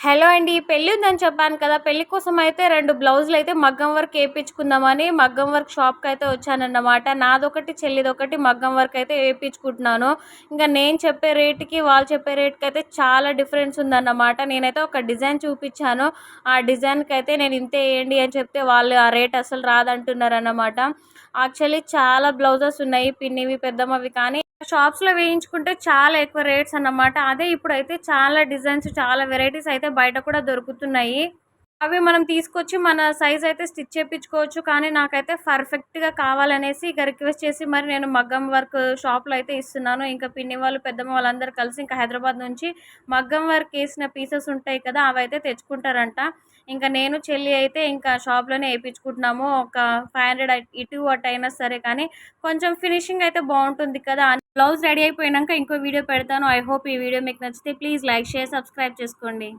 Hello అండి. పెళ్లి ఉందని చెప్పాను కదా! పెళ్లి కోసం అయితే 2 బ్లౌజులయితే మగ్గం వర్క్ ఏపిచ్చుకుందామని మగ్గం వర్క్ షాప్‌కయితే వచ్చానన్నమాట. నాదొకటి, చెల్లిదొకటి మగ్గం వర్క్ అయితే ఏపిచ్చుకుంటున్నాను. ఇంక నేను చెప్పే రేట్‌కి, వాళ్ళు చెప్పే రేట్‌కయితే చాలా డిఫరెన్స్ ఉందన్నమాట. నేనైతే ఒక డిజైన్ చూపిచ్చాను. ఆ డిజైన్‌కయితే నేను ఇంతే ఎయండి అని చెప్తే వాళ్ళు ఆ రేట్ అసలు రాదంటున్నారన్నమాట. యాక్చువల్లీ చాలా బ్లౌజెస్ ఉన్నాయి. పిన్నివి, పెద్దమ్మవి కానీ షాప్స్‌లో వేయించుకుంటే చాలా ఎక్కువ రేట్స్ అన్నమాట. అదే ఇప్పుడైతే చాలా డిజైన్స్, చాలా వెరైటీస్ అయితే బయట కూడా దొరుకుతున్నాయి. అవి మనం తీసుకొచ్చి మన సైజ్ అయితే స్టిచ్ చేపించుకోవచ్చు. కానీ నాకైతే పర్ఫెక్ట్‌గా కావాలనేసి ఇక రిక్వెస్ట్ చేసి మరి నేను మగ్గం వర్క్ షాప్‌లో అయితే ఇస్తున్నాను. ఇంకా పిన్ని వాళ్ళు, పెద్దమ్మ వాళ్ళందరూ కలిసి ఇంకా హైదరాబాద్ నుంచి మగ్గం వర్క్ ఏసిన పీసెస్ ఉంటాయి కదా! అవైతే తెచ్చుకుంటారంట. ఇంకా నేను, చెల్లి అయితే ఇంకా షాప్‌లోనే ఏపించుకుంటున్నాము. ఒక 500 ఇటు అటు అయినా సరే కానీ కొంచెం ఫినిషింగ్ అయితే బావుంటుంది కదా! బ్లౌజ్ రెడీ అయిపోయినంక ఇంకో వీడియో పెడతాను. ఐ హోప్ ఈ వీడియో మీకు నచ్చితే ప్లీజ్ లైక్, షేర్, సబ్స్క్రైబ్ చేసుకోండి.